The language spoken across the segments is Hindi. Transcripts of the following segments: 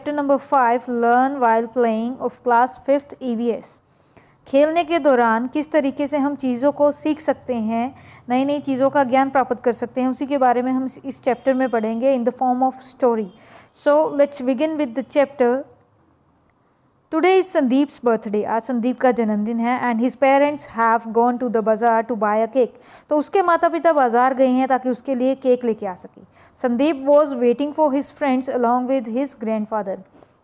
Chapter number 5 learn while playing of class 5th EVS। खेलने के दौरान किस तरीके से हम चीज़ों को सीख सकते हैं, नई नई चीज़ों का ज्ञान प्राप्त कर सकते हैं, उसी के बारे में हम इस चैप्टर में पढ़ेंगे in the form of story. So let's begin with the chapter. Today is Sandeep's birthday. आज संदीप का जन्मदिन है and his parents have gone to the bazaar to buy a cake. तो उसके माता पिता बाजार गए हैं ताकि उसके लिए केक लेके आ सके। Sandeep was waiting for his friends along with his grandfather.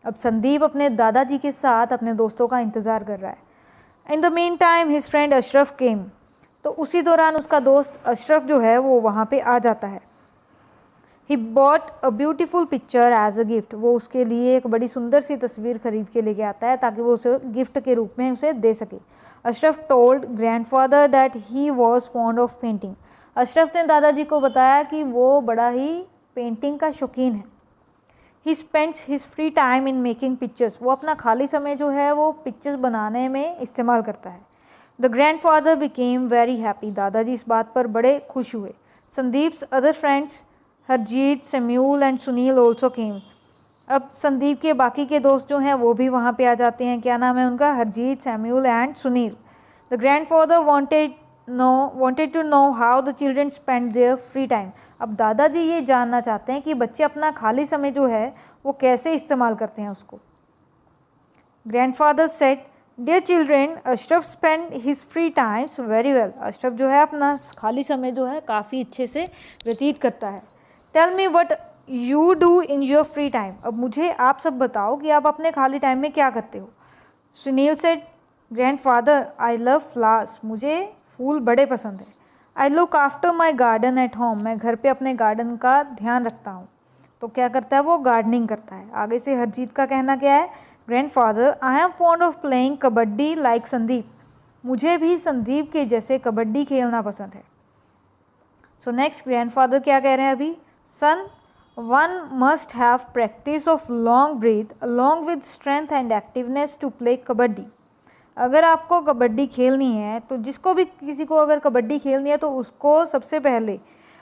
अब संदीप अपने दादाजी के साथ अपने दोस्तों का इंतज़ार कर रहा है। In the meantime his friend Ashraf came. तो उसी दौरान उसका दोस्त अशरफ जो है वो वहाँ पे आ जाता है। He bought a beautiful picture as a gift. वो उसके लिए एक बड़ी सुंदर सी तस्वीर खरीद के लेके आता है ताकि वो उसे गिफ्ट के रूप में उसे दे सके। Ashraf told grandfather that he was fond of painting. Ashraf ने दादाजी को बताया कि वो बड़ा ही पेंटिंग का शौकीन है। He spends his free time in making pictures. वो अपना खाली समय जो है वो पिक्चर्स बनाने में इस्तेमाल करता है। The grandfather became very happy. दादाजी इस बात पर बड़े खुश हुए। Sandeep's other friends Harjeet, Samuel and Sunil also came. अब संदीप के बाकी के दोस्त जो हैं वो भी वहाँ पे आ जाते हैं। क्या नाम है उनका? Harjeet, Samuel and Sunil. The grandfather wanted to know how the children spend their free time। अब दादाजी ये जानना चाहते हैं कि बच्चे अपना खाली समय जो है वो कैसे इस्तेमाल करते हैं उसको। Grandfather said, dear children, Ashraf spend his free times very well. Ashraf जो है अपना खाली समय जो है काफ़ी अच्छे से व्यतीत करता है। Tell me what you do in your free time. अब मुझे आप सब बताओ कि आप अपने खाली टाइम में क्या करते हो। Sunil said, grandfather, I love flowers. मुझे फूल बड़े पसंद है। I look after my garden at home. मैं घर पे अपने गार्डन का ध्यान रखता हूँ। तो क्या करता है वो? गार्डनिंग करता है। आगे से हरजीत का कहना क्या है? Grandfather, I am fond of playing kabaddi like Sandeep. मुझे भी संदीप के जैसे कबड्डी खेलना पसंद है। सो नेक्स्ट ग्रैंडफादर क्या कह रहे हैं अभी? सन, one must have practice of long breath along with strength and activeness to play kabaddi. अगर आपको कबड्डी खेलनी है तो जिसको भी किसी को अगर कबड्डी खेलनी है तो उसको सबसे पहले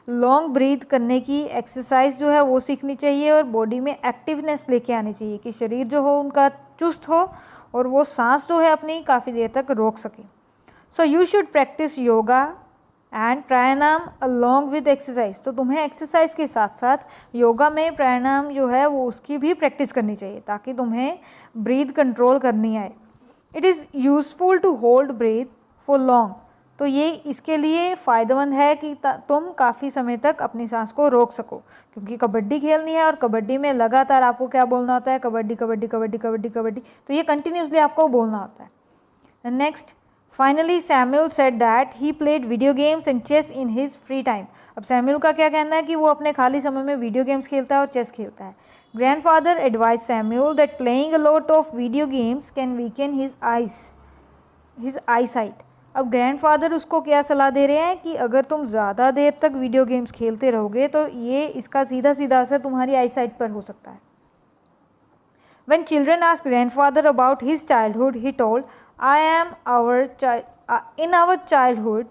लॉन्ग ब्रीथ करने की एक्सरसाइज जो है वो सीखनी चाहिए और बॉडी में एक्टिवनेस लेके आनी चाहिए कि शरीर जो हो उनका चुस्त हो और वो सांस जो है अपनी काफ़ी देर तक रोक सके। So you should practice yoga and pranayama along with exercise. तो तुम्हें एक्सरसाइज के साथ साथ योगा में प्राणायाम जो है वो उसकी भी प्रैक्टिस करनी चाहिए ताकि तुम्हें ब्रीथ कंट्रोल करनी आए। It is useful to hold breath for long. तो ये इसके लिए फ़ायदेमंद है कि तुम काफ़ी समय तक अपनी सांस को रोक सको क्योंकि कबड्डी खेलनी है और कबड्डी में लगातार आपको क्या बोलना होता है? कबड्डी कबड्डी कबड्डी कबड्डी कबड्डी। तो ये कंटिन्यूसली आपको बोलना होता है। Next, finally Samuel said that he played video games and chess in his free time. अब सैम्यूल का क्या कहना है कि वो अपने खाली समय में वीडियो गेम्स खेलता है और चेस खेलता है। Grandfather advise Samuel that playing a lot of video games can weaken his I site. अब ग्रैंडफादर उसको क्या सलाह दे रहे हैं कि अगर तुम ज़्यादा देर तक वीडियो गेम्स खेलते रहोगे तो ये इसका सीधा सीधा असर तुम्हारी आई साइट पर हो सकता है। When children asked grandfather about his childhood, he told, in our childhood,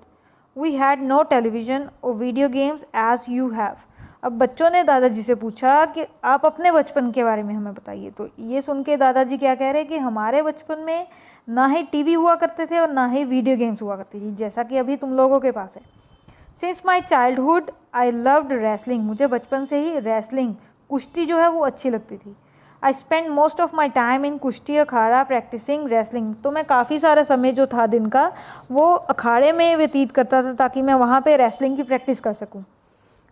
we had no television or video games as you have। अब बच्चों ने दादाजी से पूछा कि आप अपने बचपन के बारे में हमें बताइए। तो ये सुन के दादाजी क्या कह रहे हैं कि हमारे बचपन में ना ही टीवी हुआ करते थे और ना ही वीडियो गेम्स हुआ करती थी जैसा कि अभी तुम लोगों के पास है। Since my childhood I loved wrestling. मुझे बचपन से ही रेसलिंग कुश्ती जो है वो अच्छी लगती थी। I spend most of my time in कुश्ती अखाड़ा प्रैक्टिसिंग रेसलिंग। तो मैं काफ़ी सारा समय जो था दिन का वो अखाड़े में व्यतीत करता था ताकि मैं वहाँ पे रेसलिंग की प्रैक्टिस कर सकूँ।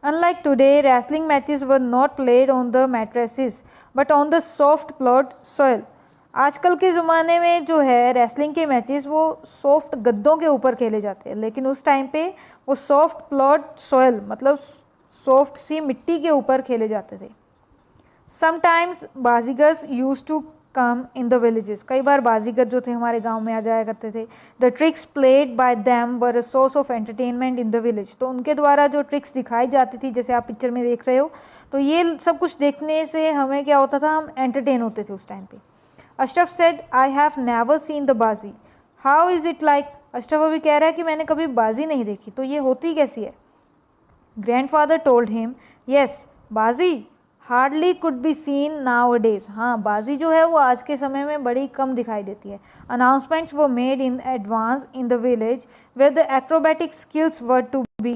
Unlike today, wrestling matches were not played on the mattresses but on the soft ploughed soil. आजकल के ज़माने में जो है रेसलिंग के मैचेस वो सॉफ्ट गद्दों के ऊपर खेले जाते हैं, लेकिन उस टाइम पे वो सॉफ्ट प्लॉड सॉइल मतलब सॉफ्ट सी मिट्टी के ऊपर खेले जाते थे। Sometimes bazigars use to come in the villages. कई बार बाजीगर जो थे हमारे गांव में आ जाया करते थे। The tricks played by them were a source of entertainment in the village. तो उनके द्वारा जो ट्रिक्स दिखाई जाती थी जैसे आप पिक्चर में देख रहे हो, तो ये सब कुछ देखने से हमें क्या होता था? हम एंटरटेन होते थे उस टाइम पे। Ashraf said, I have never seen the bazi, how is it like. Ashraf अभी कह रहा है कि मैंने कभी बाजी नहीं देखी, तो ये होती कैसी है? ग्रैंडफादर टोल्ड हिम, यस बाजी, hardly could be seen now days. हाँ, बाजी जो है वो आज के समय में बड़ी कम दिखाई देती है। Announcements were made in advance in the village where the acrobatic skills were to be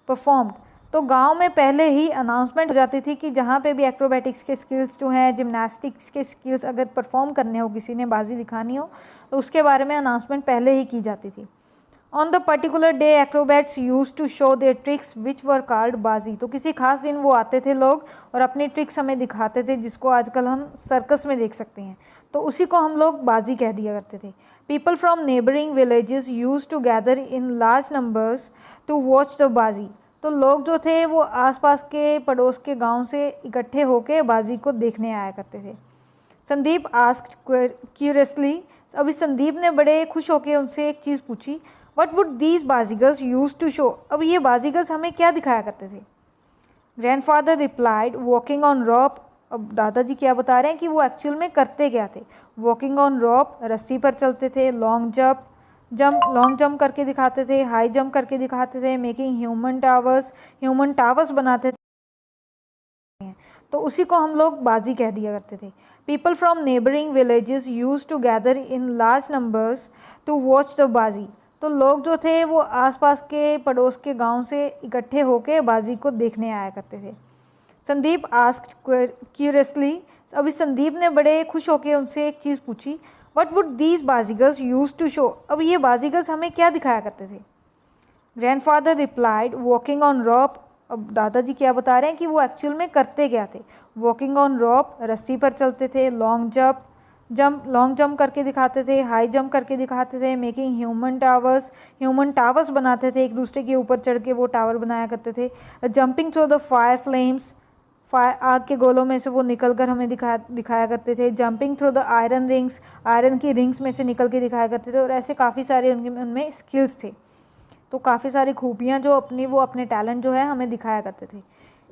performed. तो गांव में पहले ही अनाउंसमेंट हो जाती थी कि जहाँ पे भी एक्रोबैटिक्स के स्किल्स जो हैं, जिम्नास्टिक्स के स्किल्स अगर परफॉर्म करने हो, किसी ने बाजी दिखानी हो, तो उसके बारे में अनाउंसमेंट पहले ही की जाती थी। On the particular day acrobats use to show their tricks which were called baazi. तो किसी खास दिन वो आते थे लोग और अपनी ट्रिक्स हमें दिखाते थे, जिसको आजकल हम सर्कस में देख सकते हैं, तो उसी को हम लोग बाजी कह दिया करते थे। People from neighbouring villages use to gather in large numbers to watch the baazi. तो लोग जो थे वो आसपास के पड़ोस के गांव से इकट्ठे होकर बाजी को देखने आया करते थे। Sandeep asked curiously. अभी संदीप ने बड़े खुश होकर उनसे एक चीज़ पूछी, what would these bazigars use to show. अब ये बाजीगर्स हमें क्या दिखाया करते थे? Grandfather replied, walking on rope. अब दादाजी क्या बता रहे हैं कि वो एक्चुअल में करते क्या थे? वॉकिंग ऑन रॉप, रस्सी पर चलते थे। लॉन्ग जंप करके दिखाते थे। हाई जंप करके दिखाते थे। मेकिंग ह्यूमन टावर्स बनाते थे, तो उसी को हम लोग बाजी कह दिया करते थे। People from neighbouring villages use to gather in large numbers to watch the baazi. तो लोग जो थे वो आसपास के पड़ोस के गांव से इकट्ठे होकर बाजी को देखने आया करते थे। Sandeep asked curiously. अभी संदीप ने बड़े खुश होकर उनसे एक चीज़ पूछी, what would these bazigars use to show. अब ये बाजीगर्स हमें क्या दिखाया करते थे? Grandfather replied, walking on rope. अब दादाजी क्या बता रहे हैं कि वो एक्चुअल में करते क्या थे? वॉकिंग ऑन रॉप, रस्सी पर चलते थे। लॉन्ग जंप करके दिखाते थे। हाई जंप करके दिखाते थे। मेकिंग ह्यूमन टावर्स बनाते थे, एक दूसरे के ऊपर चढ़ के वो टावर बनाया करते थे। Jumping through the fire flames, आग के गोलों में से वो निकल कर हमें दिखाया करते थे। Jumping through the iron rings, iron की रिंग्स में से निकल के दिखाया करते थे। और ऐसे काफ़ी सारे उनमें स्किल्स थे। तो काफ़ी सारी खूबियाँ जो अपने टैलेंट जो है हमें दिखाया करते थे।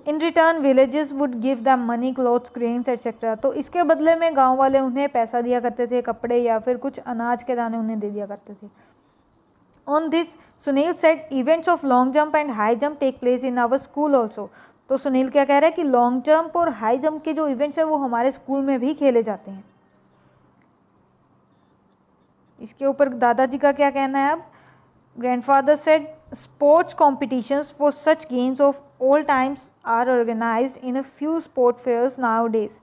In return villages would give them money, clothes, grains etcetera. तो इसके बदले में गांव वाले उन्हें पैसा दिया करते थे, कपड़े या फिर कुछ अनाज के दाने उन्हें दे दिया करते थे। On this Sunil said, events of long jump and high jump take place in our school also. तो सुनील क्या कह रहा है कि लॉन्ग जंप और हाई जंप के जो इवेंट्स है वो हमारे स्कूल में भी खेले जाते हैं। इसके ऊपर दादाजी का क्या कहना है? अब grandfather said, sports competitions for such games of all times are organized in a few sport fairs nowadays।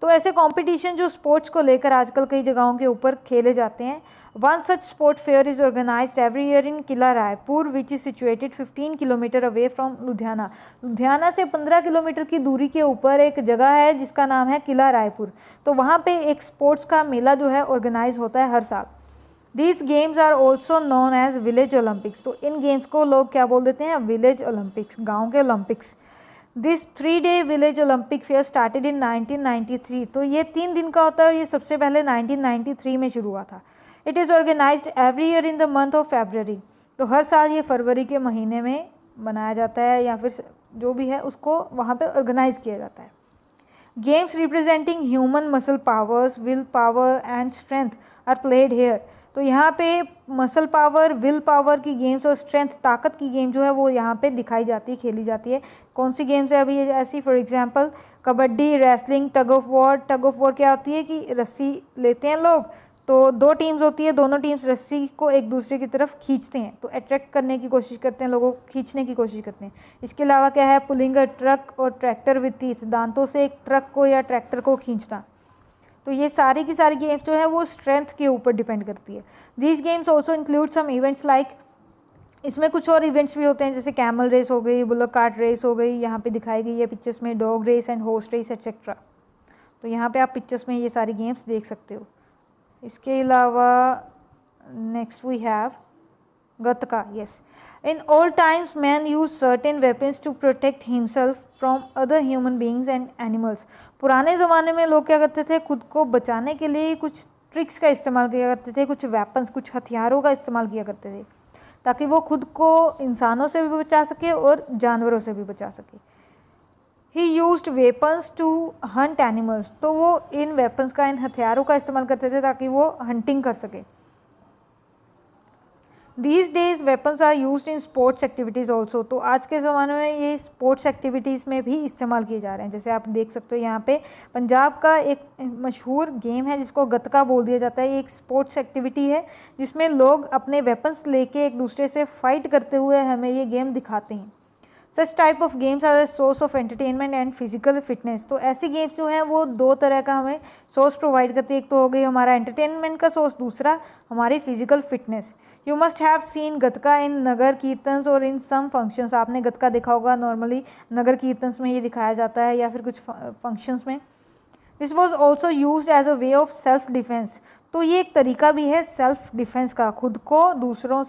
तो ऐसे कंपटीशन जो स्पोर्ट्स को लेकर आजकल कई जगहों के ऊपर खेले जाते हैं। One such sport fair is organised every year in Kila Raipur which is situated 15 kilometre away from Ludhiana. Ludhiana से 15 किलोमीटर की दूरी के ऊपर एक जगह है जिसका नाम है किला रायपुर। तो वहाँ पे एक स्पोर्ट्स का मेला जो है ऑर्गेनाइज होता है हर साल। These games are also known as village Olympics. तो इन गेम्स को लोग क्या बोल देते हैं? विलेज ओलंपिक्स, गांव के Olympics. This 3-day village Olympic fair started in 1993। तो ये 3 दिन का होता है और ये सबसे पहले 1993 में शुरू हुआ था। It is organised every year in the month of February. तो हर साल ये फरवरी के महीने में बनाया जाता है, या फिर जो भी है उसको वहाँ पे ऑर्गेनाइज किया जाता है। Games representing human muscle powers, will power and strength are played here. तो यहाँ पे मसल पावर, विल पावर की गेम्स और स्ट्रेंथ, ताकत की गेम जो है वो यहाँ पे दिखाई जाती है, खेली जाती है। कौन सी गेम्स है अभी ऐसी? For example kabaddi, wrestling, tug of war. Tug of war क्या होती है कि रस्सी लेते हैं लोग, तो 2 टीम्स होती है, दोनों टीम्स रस्सी को एक दूसरे की तरफ खींचते हैं, तो अट्रैक्ट करने की कोशिश करते हैं, लोगों को खींचने की कोशिश करते हैं। इसके अलावा क्या है? पुलिंग अ ट्रक और ट्रैक्टर विद टीथ, दांतों से एक ट्रक को या ट्रैक्टर को खींचना। तो ये सारी की सारी गेम्स जो है वो स्ट्रेंथ के ऊपर डिपेंड करती है। These games also include some events like, इसमें कुछ और इवेंट्स भी होते हैं जैसे कैमल रेस हो गई, बुलक कार्ट रेस हो गई, यहाँ पे दिखाई गई है पिक्चर्स में, dog race and horse race etcetera. तो यहाँ पे आप पिक्चर्स में ये सारी गेम्स देख सकते हो। इसके अलावा next we have gatka. Yes, in all times man use certain weapons to protect himself from other human beings and animals. पुराने ज़माने में लोग क्या करते थे? खुद को बचाने के लिए कुछ ट्रिक्स का इस्तेमाल किया करते थे, कुछ वेपन्स, कुछ हथियारों का इस्तेमाल किया करते थे, ताकि वो खुद को इंसानों से भी बचा सके और जानवरों से भी बचा सके। He used weapons to hunt animals. तो वो इन वेपन्स का, इन हथियारों का इस्तेमाल करते थे ताकि वो हंटिंग कर सके। These days weapons are used in sports activities also. तो आज के ज़माने में ये स्पोर्ट्स एक्टिविटीज़ में भी इस्तेमाल किए जा रहे हैं। जैसे आप देख सकते हो यहाँ पे पंजाब का एक मशहूर गेम है जिसको गतका बोल दिया जाता है। ये एक स्पोर्ट्स एक्टिविटी है जिसमें लोग अपने वेपन्स लेके एक दूसरे से फाइट करते हुए हमें ये गेम दिखाते हैं। Such type of games are source of entertainment and physical fitness. तो ऐसी गेम्स जो हैं वो दो तरह का हमें सोर्स प्रोवाइड करती है। एक तो हो गई हमारा एंटरटेनमेंट का सोर्स, दूसरा हमारी physical fitness. You must have seen gatka in nagar kirtans और इन सम फंक्शंस। आपने गतका देखा होगा, नॉर्मली नगर कीर्तन्स में ये दिखाया जाता है या फिर कुछ फंक्शंस में। This was also use as a way of self defence. तो ये एक तरीका भी है सेल्फ डिफेंस का, खुद को दूसरों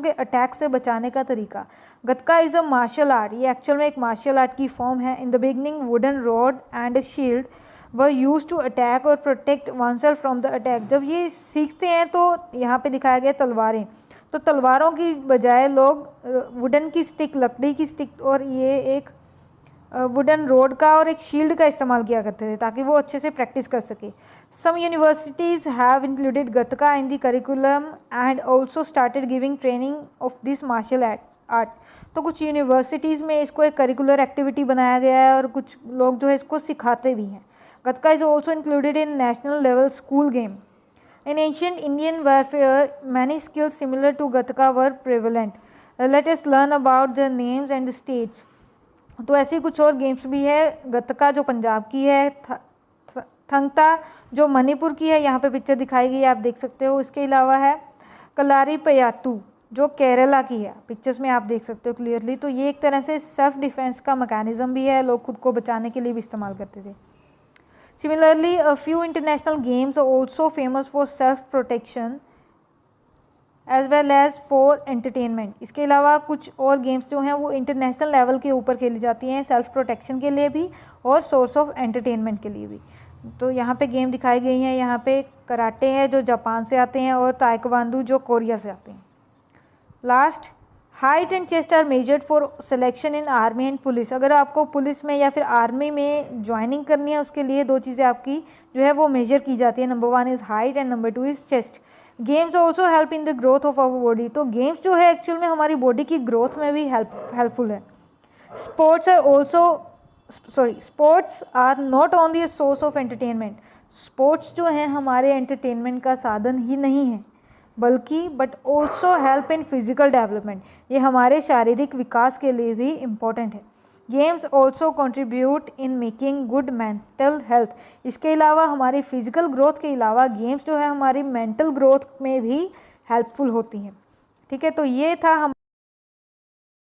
के अटैक से बचाने का तरीका। Gatka is a martial art. ये एक्चुअल में एक मार्शल आर्ट की फॉर्म है। In the beginning wooden rod and shield were used to attack और protect oneself from the attack. जब ये सीखते हैं तो यहाँ पे दिखाया गया तलवारें, तो तलवारों की बजाय लोग वुडन की स्टिक, लकड़ी की स्टिक और ये एक वुडन रोड का और एक शील्ड का इस्तेमाल किया करते थे ताकि वो अच्छे से प्रैक्टिस कर सके। Some universities have included gatka in the curriculum and also started giving training of this martial art. तो कुछ यूनिवर्सिटीज़ में इसको एक करिकुलर एक्टिविटी बनाया गया है और कुछ लोग जो है इसको सिखाते भी हैं। Gatka is also included in national level school game. In ancient Indian warfare many skills similar to gatka were prevalent. Let us learn about the names and the states. तो ऐसी कुछ और गेम्स भी है। गतका जो पंजाब की है, थंगता जो मणिपुर की है, यहाँ पे पिक्चर दिखाई गई है, आप देख सकते हो। इसके अलावा है कलारी पयातू जो केरला की है, पिक्चर्स में आप देख सकते हो क्लियरली। तो ये एक तरह से सेल्फ डिफेंस का मैकेनिज्म भी है, लोग खुद को बचाने के लिए भी इस्तेमाल करते थे। Similarly a few international games are also famous for self protection as well as for entertainment. इसके अलावा कुछ और गेम्स जो हैं वो इंटरनेशनल लेवल के ऊपर खेली जाती हैं, सेल्फ प्रोटेक्शन के लिए भी और सोर्स ऑफ एंटरटेनमेंट के लिए भी। तो यहाँ पे गेम दिखाई गई हैं। यहाँ पे कराटे है जो जापान से आते हैं और ताइक्वांडो जो कोरिया से आते हैं। Last, height and chest are measured for selection in army and police. अगर आपको पुलिस में या फिर आर्मी में ज्वाइनिंग करनी है उसके लिए दो चीज़ें आपकी जो है वो मेजर की जाती है। Number 1 is height and number 2 is chest. Games also help in the growth of our body. तो गेम्स जो है एक्चुअल में हमारी बॉडी की ग्रोथ में भी हेल्पफुल है। Sports are not only a source of entertainment. Sports जो है हमारे एंटरटेनमेंट का साधन ही नहीं है बल्कि but also help in physical development. ये हमारे शारीरिक विकास के लिए भी इम्पॉर्टेंट है। Games also contribute in making good mental health. इसके अलावा हमारी फिजिकल ग्रोथ के अलावा गेम्स जो है हमारी मेंटल ग्रोथ में भी हेल्पफुल होती हैं। ठीक है, तो ये था